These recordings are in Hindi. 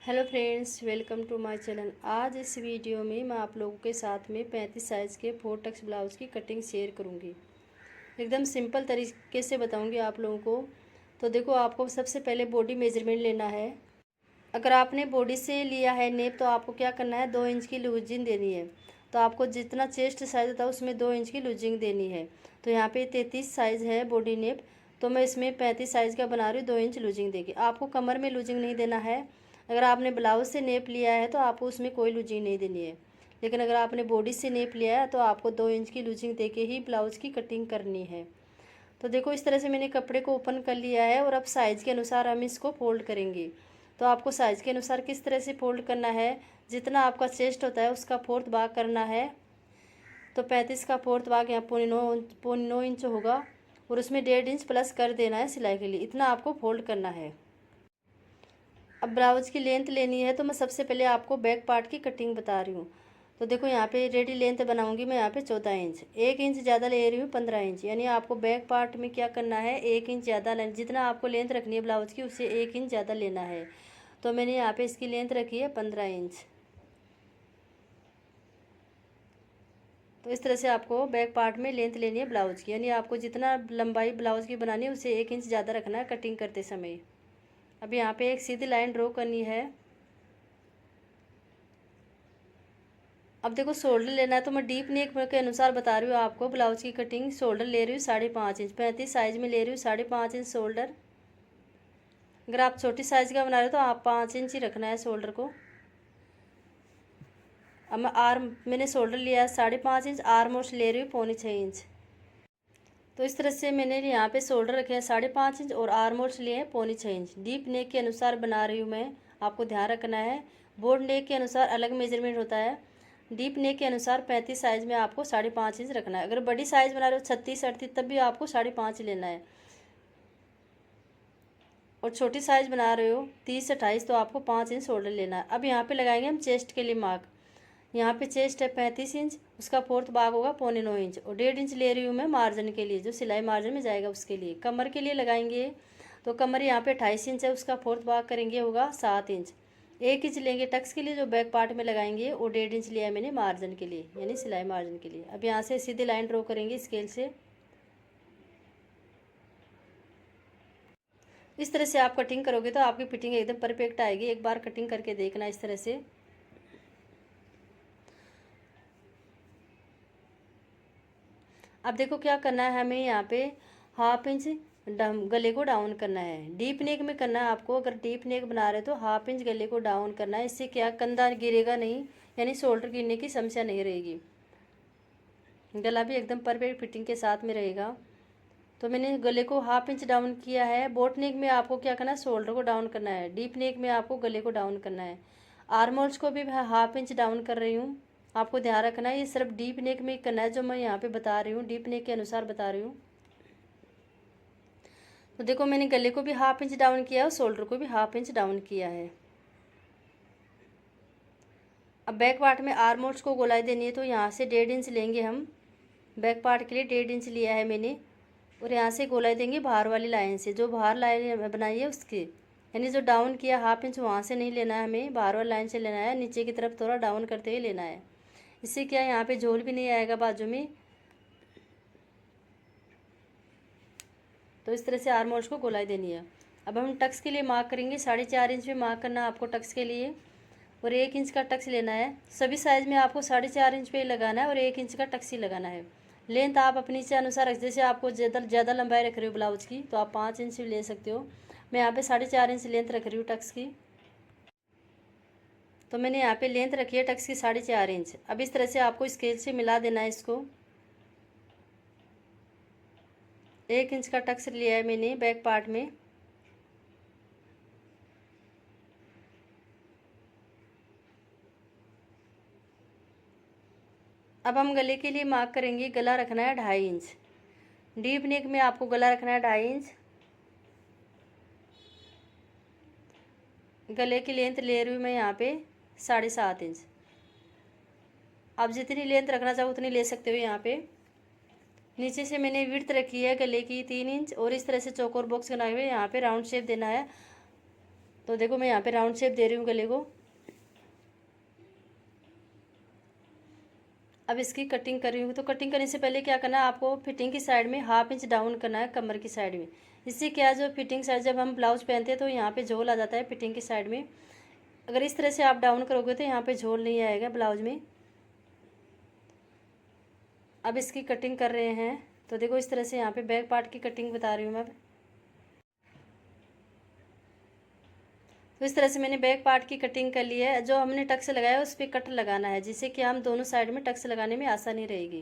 Hello friends, welcome to my channel. आज इस वीडियो में मैं आप लोगों के साथ में 35 साइज़ के 4 टक्स ब्लाउज़ की कटिंग शेयर करूंगी। एकदम सिंपल तरीके से बताऊंगी आप लोगों को। तो देखो, आपको सबसे पहले बॉडी मेजरमेंट लेना है। अगर आपने बॉडी से लिया है नेप तो आपको क्या करना है, 2 इंच की लूजिंग देनी है। तो आपको जितना चेस्ट साइज़ होता है उसमें 2 इंच की लूजिंग देनी है। तो यहाँ पे 33 साइज़ है बॉडी नेप, तो मैं इसमें 35 साइज़ का बना रही हूँ, 2 इंच लूजिंग देगी। आपको कमर में लूजिंग नहीं देना है। अगर आपने ब्लाउज से नेप लिया है तो आपको उसमें कोई लूजिंग नहीं देनी है। लेकिन अगर आपने बॉडी से नेप लिया है तो आपको 2 इंच की लूजिंग दे के ही ब्लाउज़ की कटिंग करनी है। तो देखो, इस तरह से मैंने कपड़े को ओपन कर लिया है और अब साइज़ के अनुसार हम इसको फोल्ड करेंगे। तो आपको साइज़ के अनुसार किस तरह से फोल्ड करना है, जितना आपका चेस्ट होता है उसका 4th भाग करना है। तो 35 का 4th भाग यहाँ 9.9 इंच होगा और उसमें 1.5 इंच प्लस कर देना है सिलाई के लिए। इतना आपको फोल्ड करना है। अब ब्लाउज की लेंथ लेनी है, तो मैं सबसे पहले आपको बैक पार्ट की कटिंग बता रही हूँ। तो देखो, यहाँ पे रेडी लेंथ बनाऊंगी मैं यहाँ पे 14 इंच, 1 इंच ज़्यादा ले रही हूँ 15 इंच। यानी आपको बैक पार्ट में क्या करना है, 1 इंच ज़्यादा लेना। जितना आपको लेंथ रखनी है ब्लाउज की उससे 1 इंच ज़्यादा लेना है। तो मैंने यहाँ पे इसकी लेंथ रखी है 15 इंच। तो इस तरह से आपको बैक पार्ट में लेंथ लेनी है ब्लाउज की। यानी आपको जितना लंबाई ब्लाउज की बनानी है उससे 1 इंच ज़्यादा रखना है कटिंग करते समय। अब यहाँ पे एक सीधी लाइन ड्रॉ करनी है। अब देखो, शोल्डर लेना है तो मैं डीप नेक के अनुसार बता रही हूँ आपको ब्लाउज की कटिंग। शोल्डर ले रही हूँ 5.5 इंच, 35 साइज़ में ले रही हूँ 5.5 इंच शोल्डर। अगर आप छोटी साइज़ का बना रहे हो तो आप 5 इंच ही रखना है शोल्डर को। अब मैं मैंने शोल्डर लिया है 5.5 इंच, आर्म होल्स ले रही हूँ 5.25 इंच। तो इस तरह से मैंने यहाँ पे शोल्डर रखे हैं 5.5 इंच और आर्म होल्स लिए हैं 5.25 इंच। डीप नेक के अनुसार बना रही हूँ मैं, आपको ध्यान रखना है। बोर्ड नेक के अनुसार अलग मेजरमेंट होता है। डीप नेक के अनुसार 35 साइज़ में आपको 5.5 इंच रखना है। अगर बड़ी साइज़ बना रहे हो 36 38 तब भी आपको 5.5 लेना है। और छोटी साइज़ बना रहे हो 30 28 तो आपको 5 इंच शोल्डर लेना है। अब यहाँ पे लगाएंगे हम चेस्ट के लिए मार्क। यहाँ पे चेस्ट है 35 इंच, उसका 4th भाग होगा 9.25 इंच और 1.5 इंच ले रही हूँ मैं मार्जिन के लिए, जो सिलाई मार्जिन में जाएगा उसके लिए। कमर के लिए लगाएंगे तो कमर यहाँ पे 28 इंच है, उसका 4th भाग करेंगे होगा 7 इंच। 1 इंच लेंगे टक्स के लिए जो बैक पार्ट में लगाएंगे, और 1.5 इंच लिया है मैंने मार्जिन के लिए, यानी सिलाई मार्जिन के लिए। अब यहाँ से सीधी लाइन ड्रॉ करेंगे स्केल से। इस तरह से आप कटिंग करोगे तो आपकी फिटिंग एकदम परफेक्ट आएगी। एक बार कटिंग करके देखना इस तरह से। अब देखो, क्या करना है हमें यहाँ पे 1/2 इंच गले को डाउन करना है। डीप नेक में करना है आपको। अगर डीप नेक बना रहे तो 1/2 इंच गले को डाउन करना है। इससे क्या, कंधा गिरेगा नहीं, यानी शोल्डर गिरने की समस्या नहीं रहेगी। गला भी एकदम परफेक्ट फिटिंग के साथ में रहेगा। तो मैंने गले को 1/2 इंच डाउन किया है। बोट नेक में आपको क्या करना है, शोल्डर को डाउन करना है। डीप नेक में आपको गले को डाउन करना है। आर्म होल्स को भी मैं 1/2 इंच डाउन कर रही हूँ। आपको ध्यान रखना है, ये सिर्फ डीप नेक में करना है जो मैं यहाँ पे बता रही हूँ, डीप नेक के अनुसार बता रही हूँ। तो देखो, मैंने गले को भी 1/2 इंच डाउन किया है और शोल्डर को भी 1/2 इंच डाउन किया है। अब बैक पार्ट में आर्म होल्स को गोलाई देनी है, तो यहाँ से 1.5 इंच लेंगे हम। बैक पार्ट के लिए 1.5 इंच लिया है मैंने, और यहाँ से गोलाई देंगे बाहर वाली लाइन से, जो बाहर लाइन बनाई है उसके। यानी जो डाउन किया 1/2 इंच वहाँ से नहीं लेना है हमें, बाहर वाली लाइन से लेना है। नीचे की तरफ थोड़ा डाउन करते हुए लेना है। इससे क्या है, यहाँ पे झोल भी नहीं आएगा बाजू में। तो इस तरह से आर्म होल्स को गोलाई देनी है। अब हम टक्स के लिए मार्क करेंगे। 4.5 इंच में मार्क करना है आपको टक्स के लिए, और 1 इंच का टक्स लेना है। सभी साइज़ में आपको 4.5 इंच पे ही लगाना है और 1 इंच का टक्स ही लगाना है। लेंथ आप अपनी से अनुसार रख, जैसे आपको ज़्यादा लंबाई रख रहे हो ब्लाउज की तो आप 5 इंच भी ले सकते हो। मैं यहाँ पे 4.5 इंच लेंथ रख रही हूँ टक्स की। तो मैंने यहाँ पे लेंथ रखी है टक्स की 4.5 इंच। अब इस तरह से आपको स्केल से मिला देना है इसको। 1 इंच का टक्स लिया है मैंने बैक पार्ट में। अब हम गले के लिए मार्क करेंगे। गला रखना है 2.5 इंच। डीप नेक में आपको गला रखना है 2.5 इंच। गले की लेंथ ले रही हूँ मैं यहाँ पे 7.5 इंच। आप जितनी लेंथ रखना चाहो उतनी ले सकते हो। यहाँ पे नीचे से मैंने विड्थ रखी है गले की 3 इंच, और इस तरह से चौकोर बॉक्स बनाए हुए यहाँ पे राउंड शेप देना है। तो देखो मैं यहाँ पे राउंड शेप दे रही हूँ गले को। अब इसकी कटिंग कर रही हूँ। तो कटिंग करने से पहले क्या करना है, आपको फिटिंग की साइड में 1/2 इंच डाउन करना है कमर की साइड में। इससे क्या, जो फिटिंग साइड जब हम ब्लाउज पहनते हैं तो यहाँ पे झोल आ जाता है फिटिंग की साइड में। अगर इस तरह से आप डाउन करोगे तो यहाँ पे झोल नहीं आएगा ब्लाउज में। अब इसकी कटिंग कर रहे हैं। तो देखो इस तरह से यहाँ पे बैक पार्ट की कटिंग बता रही हूँ मैं। तो इस तरह से मैंने बैक पार्ट की कटिंग कर ली है। जो हमने टक्स लगाया है उस पर कट लगाना है, जिससे कि हम दोनों साइड में टक्स लगाने में आसानी रहेगी।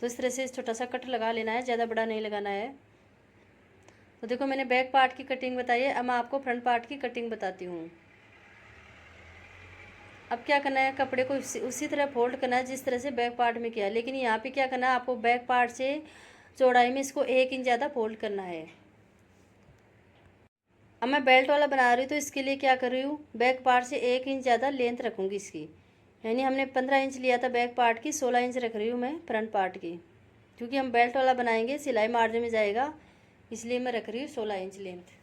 तो इस तरह से छोटा सा कट लगा लेना है, ज़्यादा बड़ा नहीं लगाना है। तो देखो मैंने बैक पार्ट की कटिंग बताई है, अब मैं आपको फ्रंट पार्ट की कटिंग बताती हूँ। अब क्या करना है, कपड़े को उसी तरह फोल्ड करना है जिस तरह से बैक पार्ट में किया, लेकिन यहाँ पे क्या करना है, आपको बैक पार्ट से चौड़ाई में इसको 1 इंच ज़्यादा फोल्ड करना है। अब मैं बेल्ट वाला बना रही हूँ तो इसके लिए क्या कर रही हूँ, बैक पार्ट से 1 इंच ज़्यादा लेंथ रखूँगी इसकी। यानी हमने 15 इंच लिया था बैक पार्ट की, 16 इंच रख रही हूँ मैं फ्रंट पार्ट की, क्योंकि हम बेल्ट वाला बनाएंगे, सिलाई मार्जिन में जाएगा, इसलिए मैं रख रही हूँ 16 इंच लेंथ।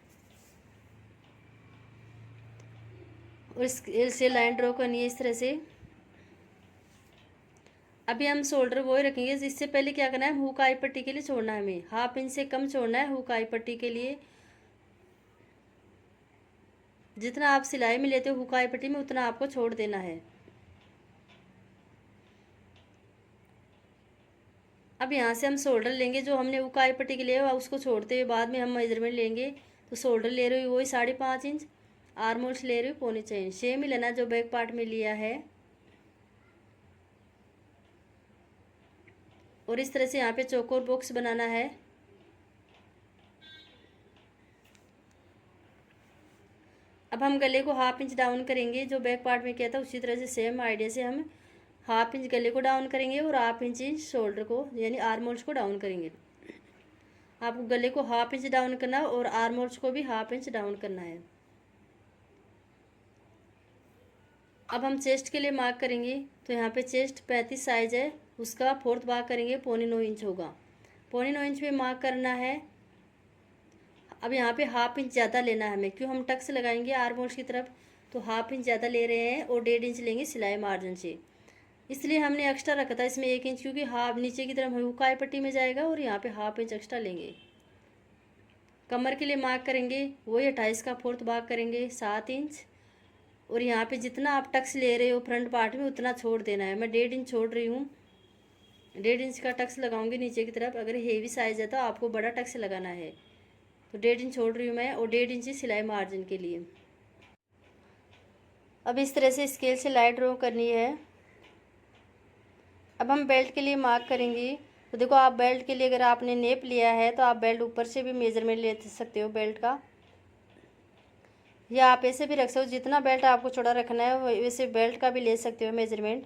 और इससे लाइन ड्रॉ करनी है इस तरह से। अभी हम शोल्डर वो ही रखेंगे। इससे पहले क्या करना है, हुक आई पट्टी के लिए छोड़ना है हमें 1/2 इंच से कम छोड़ना है हुक आई पट्टी के लिए। जितना आप सिलाई में लेते हो हुक आई पट्टी में उतना आपको छोड़ देना है। अब यहाँ से हम शोल्डर लेंगे, जो हमने हुक आई पट्टी के लिए उसको छोड़ते हुए बाद में हम मेजरमेंट लेंगे। तो शोल्डर ले रही हूँ वही 5.5 इंच, आर्म होल्स ले रही हूँ 1.25 इंच, सेम ही लेना जो बैक पार्ट में लिया है। और इस तरह से यहाँ पे चौकोर बॉक्स बनाना है। अब हम गले को 1/2 इंच डाउन करेंगे, जो बैक पार्ट में किया था उसी तरह से सेम आइडिया से हम 1/2 इंच गले को डाउन करेंगे और 1/2 इंच शोल्डर को यानी आर्म होल्स को डाउन करेंगे। आपको गले को 1/2 इंच डाउन करना है और आर्म होल्स को भी 1/2 इंच डाउन करना है। अब हम चेस्ट के लिए मार्क करेंगे। तो यहाँ पे चेस्ट 35 साइज है, उसका 4th भाग करेंगे, 9.25 इंच होगा। 9.25 इंच पे मार्क करना है। अब यहाँ पे 1/2 इंच ज़्यादा लेना है हमें, क्यों, हम टक्स लगाएंगे आर्म होल्स की तरफ, तो 1/2 इंच ज़्यादा ले रहे हैं और 1.5 इंच लेंगे सिलाई मार्जिन से। इसलिए हमने एक्स्ट्रा रखा था इसमें 1 इंच, क्योंकि हाफ नीचे की तरफ हुकाई पट्टी में जाएगा और यहाँ पे 1/2 इंच एक्स्ट्रा लेंगे। कमर के लिए मार्क करेंगे, वही 28 का 4th भाग करेंगे 7 इंच। और यहाँ पे जितना आप टक्स ले रहे हो फ्रंट पार्ट में उतना छोड़ देना है। मैं 1.5 इंच छोड़ रही हूँ, 1.5 इंच का टक्स लगाऊंगी नीचे की तरफ। अगर हेवी साइज़ है तो आपको बड़ा टक्स लगाना है। तो 1.5 इंच छोड़ रही हूँ मैं, और 1.5 इंच सिलाई मार्जिन के लिए। अब इस तरह से स्केल से लाइन ड्रॉ करनी है। अब हम बेल्ट के लिए मार्क करेंगे। तो देखो आप बेल्ट के लिए अगर आपने नेप लिया है तो आप बेल्ट ऊपर से भी मेजरमेंट ले सकते हो बेल्ट का, या आप ऐसे भी रख सकते हो। जितना बेल्ट आपको चौड़ा रखना है वैसे बेल्ट का भी ले सकते हो मेजरमेंट।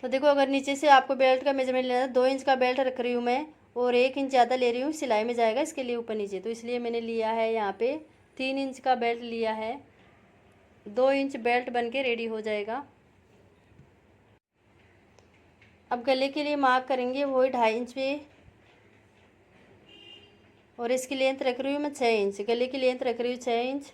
तो देखो अगर नीचे से आपको बेल्ट का मेजरमेंट लेना है, 2 इंच का बेल्ट रख रही हूँ मैं और 1 इंच ज़्यादा ले रही हूँ, सिलाई में जाएगा इसके लिए ऊपर नीचे, तो इसलिए मैंने लिया है यहाँ पे 3 इंच का बेल्ट लिया है। 2 इंच बेल्ट बन के रेडी हो जाएगा। अब गले के लिए मार्क करेंगे, वही 2.5 इंच पे, और इसकी लेंथ रख रही हूँ मैं 6 इंच। गले की लेंथ रख रही हूँ 6 इंच,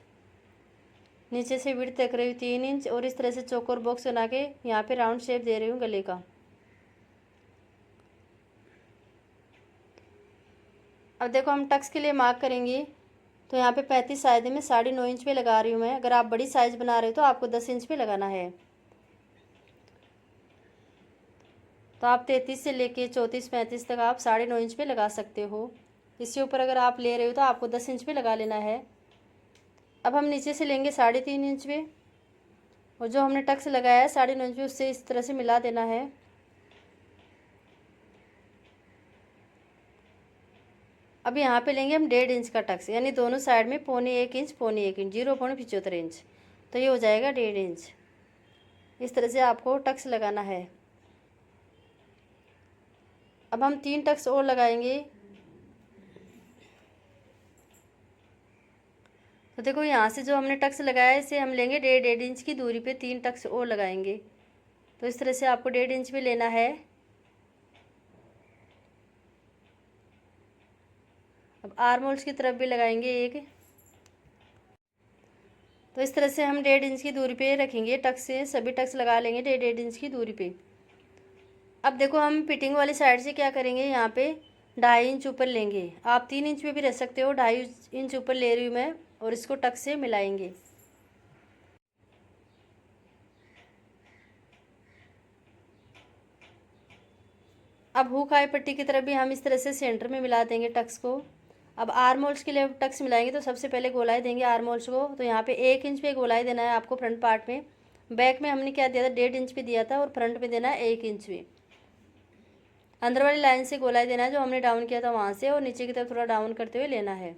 नीचे से विड्थ रख रही हूँ 3 इंच। और इस तरह से चौकोर बॉक्स बना के यहाँ पे राउंड शेप दे रही हूँ गले का। अब देखो हम टक्स के लिए मार्क करेंगे। तो यहाँ पे 35 साइज में 9.5 इंच पे लगा रही हूँ मैं। अगर आप बड़ी साइज़ बना रहे हो तो आपको 10 इंच पे लगाना है। तो आप 33 से लेके 34-35 तक आप 9.5 इंच पे लगा सकते हो। इससे ऊपर अगर आप ले रहे हो तो आपको 10 इंच पे लगा लेना है। अब हम नीचे से लेंगे 3.5 इंच पे, और जो हमने टक्स लगाया है 9.5 इंच पे उससे इस तरह से मिला देना है। अब यहाँ पे लेंगे हम 1.5 इंच का टक्स, यानी दोनों साइड में 0.25 इंच 0.1 इंच 0.75 इंच, तो ये हो जाएगा 1.5 इंच। इस तरह से आपको टक्स लगाना है। अब हम 3 टक्स और लगाएंगे। तो देखो यहाँ से जो हमने टक्स लगाया है इसे हम लेंगे 1.5 इंच की दूरी पे 3 टक्स और लगाएंगे। तो इस तरह से आपको 1.5 इंच पे लेना है। अब आर्म होल्स की तरफ भी लगाएंगे एक। तो इस तरह से हम 1.5 इंच की दूरी पे रखेंगे, टक्स से सभी टक्स लगा लेंगे 1.5 इंच की दूरी पे। अब देखो हम फिटिंग वाली साइड से क्या करेंगे, यहाँ पे 2.5 इंच ऊपर लेंगे, आप 3 इंच पे भी रह सकते हो, 2.5 इंच ऊपर ले रही हूँ मैं, और इसको टक्स से मिलाएंगे। अब हुक आई पट्टी की तरफ भी हम इस तरह से सेंटर में मिला देंगे टक्स को। अब आर्म होल्स के लिए टक्स मिलाएंगे तो सबसे पहले गोलाई देंगे आर्म होल्स को। तो यहाँ पे 1 इंच पे गोलाई देना है आपको फ्रंट पार्ट में। बैक में हमने क्या दिया था, 1.5 इंच पे दिया था, और फ्रंट में देना है 1 इंच पे। अंदर वाली लाइन से गोलाई देना है जो हमने डाउन किया था वहाँ से, और नीचे की तरफ थोड़ा डाउन करते हुए लेना है।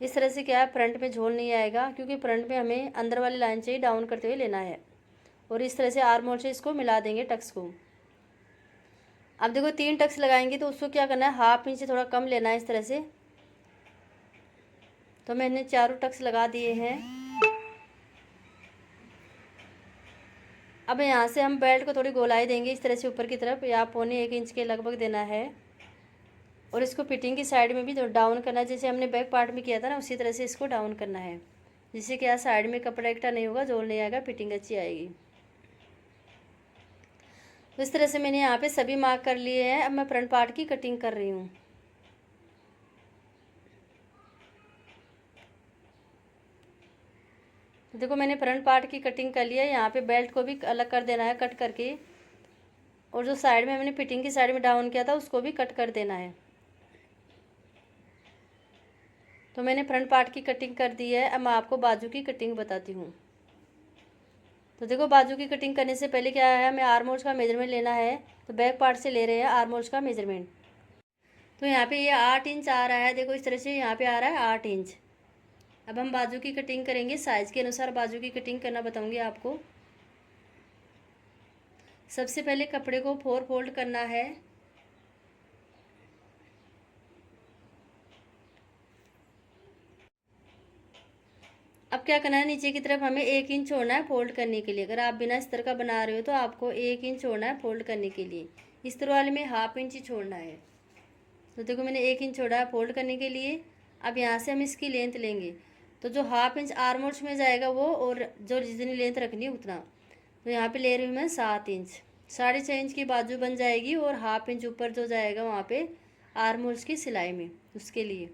इस तरह से क्या है, फ्रंट में झोल नहीं आएगा, क्योंकि फ्रंट में हमें अंदर वाली लाइन से ही डाउन करते हुए लेना है। और इस तरह से आर्म होल से इसको मिला देंगे टक्स को। अब देखो 3 टक्स लगाएंगे तो उसको क्या करना है, 1/2 इंच से थोड़ा कम लेना है इस तरह से। तो मैंने चारों टक्स लगा दिए हैं। अब यहाँ से हम बेल्ट को थोड़ी गोलाई देंगे इस तरह से ऊपर की तरफ, या 1.25 इंच के लगभग देना है। और इसको फिटिंग की साइड में भी डाउन करना है, जैसे हमने बैक पार्ट में किया था ना, उसी तरह से इसको डाउन करना है, जिससे क्या साइड में कपड़ा इकट्ठा नहीं होगा, जोड़ नहीं आएगा, फिटिंग अच्छी आएगी। तो इस तरह से मैंने यहाँ पे सभी मार्क कर लिए हैं। अब मैं फ्रंट पार्ट की कटिंग कर रही हूँ। देखो मैंने फ्रंट पार्ट की कटिंग कर लिया है। यहाँ पे बेल्ट को भी अलग कर देना है कट करके, और जो साइड में हमने फिटिंग की साइड में डाउन किया था उसको भी कट कर देना है। तो मैंने फ्रंट पार्ट की कटिंग कर दी है। अब मैं आपको बाजू की कटिंग बताती हूँ। तो देखो बाजू की कटिंग करने से पहले क्या है, हमें आर्म होल्स का मेजरमेंट लेना है। तो बैक पार्ट से ले रहे हैं आर्म होल्स का मेजरमेंट। तो यहाँ पे ये 8 इंच आ रहा है, देखो इस तरह से यहाँ पे आ रहा है 8 इंच। अब हम बाजू की कटिंग करेंगे, साइज़ के अनुसार बाजू की कटिंग करना बताऊँगी आपको। सबसे पहले कपड़े को 4 फोल्ड करना है। अब क्या करना है, नीचे की तरफ हमें 1 इंच छोड़ना है फोल्ड करने के लिए। अगर आप बिना अस्तर का बना रहे हो तो आपको 1 इंच छोड़ना है फोल्ड करने के लिए। अस्तर वाले में 1/2 इंच ही छोड़ना है। तो देखो मैंने 1 इंच छोड़ा है फोल्ड करने के लिए। अब यहाँ से हम इसकी लेंथ लेंगे, तो जो 1/2 इंच आर्म होल्स में जाएगा वो, और जो जितनी लेंथ रखनी है उतना। तो यहाँ पे ले रही हूँ मैं 7 इंच। 6.5 इंच की बाजू बन जाएगी, और 1/2 इंच ऊपर जो जाएगा वहाँ पे आर्म होल्स की सिलाई में, उसके लिए।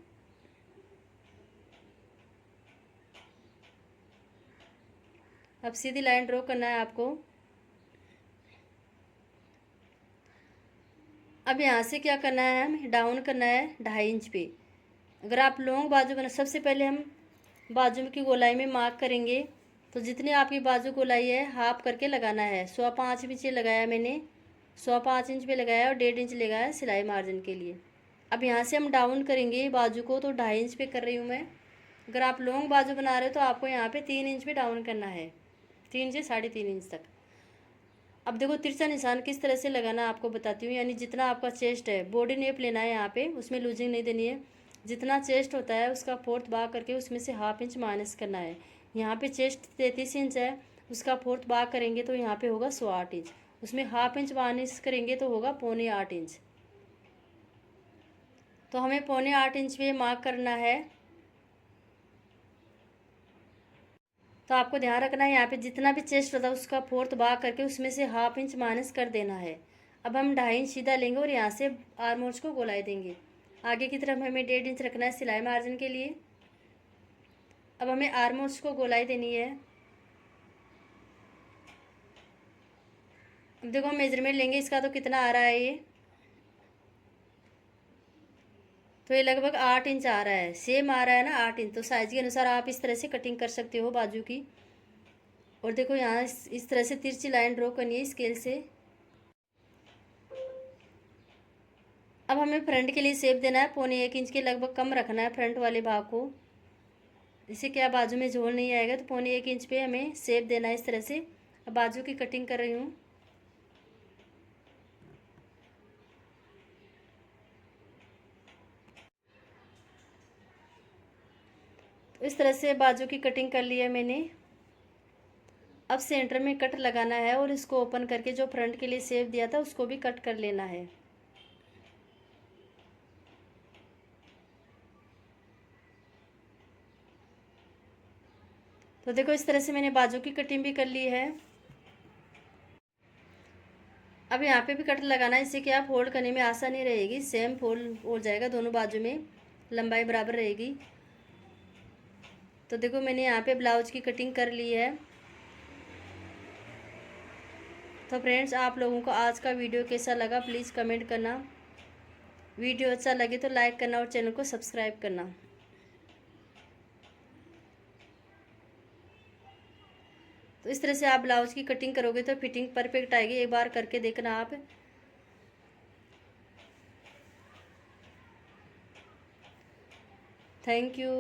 अब सीधी लाइन ड्रॉ करना है आपको। अब यहाँ से क्या करना है, हमें डाउन करना है 2.5 इंच पे। अगर आप लॉन्ग बाजू बना, सबसे पहले हम बाजू की गोलाई में मार्क करेंगे। तो जितनी आपकी बाजू गोलाई है हाफ करके लगाना है। 5.25 इंच लगाया मैंने, 5.25 इंच पे लगाया, और 1.5 इंच लगाया सिलाई मार्जिन के लिए। अब यहाँ से हम डाउन करेंगे बाजू को, तो 2.5 इंच पे कर रही हूँ मैं। अगर आप लॉन्ग बाजू बना रहे हो तो आपको यहाँ पे 3 इंच पे डाउन करना है, 3 से 3.5 इंच तक। अब देखो तिरछा निशान किस तरह से लगाना आपको बताती हूँ। यानी जितना आपका चेस्ट है, बॉडी नेप लेना है यहाँ पे, उसमें लूजिंग नहीं देनी है। जितना चेस्ट होता है उसका 4th भाग करके उसमें से 1/2 इंच माइनस करना है। यहाँ पे चेस्ट 33 इंच है, उसका 4th भाग करेंगे तो यहाँ पे होगा 8.25 इंच। उसमें 1/2 इंच माइनस करेंगे तो होगा 7.25 इंच। तो हमें 7.25 इंच पे मार्क करना है। तो आपको ध्यान रखना है यहाँ पे जितना भी चेस्ट होता है उसका 4th भाग करके उसमें से 1/2 इंच माइनस कर देना है। अब हम 2.5 इंच सीधा लेंगे और यहाँ से आर्म होल्स को गोलाई देंगे। आगे की तरफ हमें 1.5 इंच रखना है सिलाई मार्जिन के लिए। अब हमें आर्म होल्स को गोलाई देनी है। अब देखो हम मेजरमेंट लेंगे इसका, तो कितना आ रहा है ये, तो ये लगभग 8 इंच आ रहा है, सेम आ रहा है ना 8 इंच। तो साइज़ के अनुसार आप इस तरह से कटिंग कर सकते हो बाजू की। और देखो यहाँ इस तरह से तिरछी लाइन ड्रॉ करनी है स्केल से। अब हमें फ्रंट के लिए शेप देना है, 1.25 इंच के लगभग कम रखना है फ्रंट वाले भाग को। इससे क्या बाजू में झोल नहीं आएगा। तो 1.25 इंच पे हमें शेप देना है इस तरह से। अब बाजू की कटिंग कर रही हूँ। तो इस तरह से बाजू की कटिंग कर ली है मैंने। अब सेंटर में कट लगाना है, और इसको ओपन करके जो फ्रंट के लिए शेप दिया था उसको भी कट कर लेना है। तो देखो इस तरह से मैंने बाजू की कटिंग भी कर ली है। अब यहाँ पे भी कट लगाना है, इससे कि आप फोल्ड करने में आसानी रहेगी। सेम फोल्ड हो जाएगा, दोनों बाजू में लंबाई बराबर रहेगी। तो देखो मैंने यहाँ पे ब्लाउज की कटिंग कर ली है। तो फ्रेंड्स, आप लोगों को आज का वीडियो कैसा लगा प्लीज़ कमेंट करना। वीडियो अच्छा लगे तो लाइक करना और चैनल को सब्सक्राइब करना। तो इस तरह से आप ब्लाउज की कटिंग करोगे तो फिटिंग परफेक्ट आएगी। एक बार करके देखना आप। Thank you.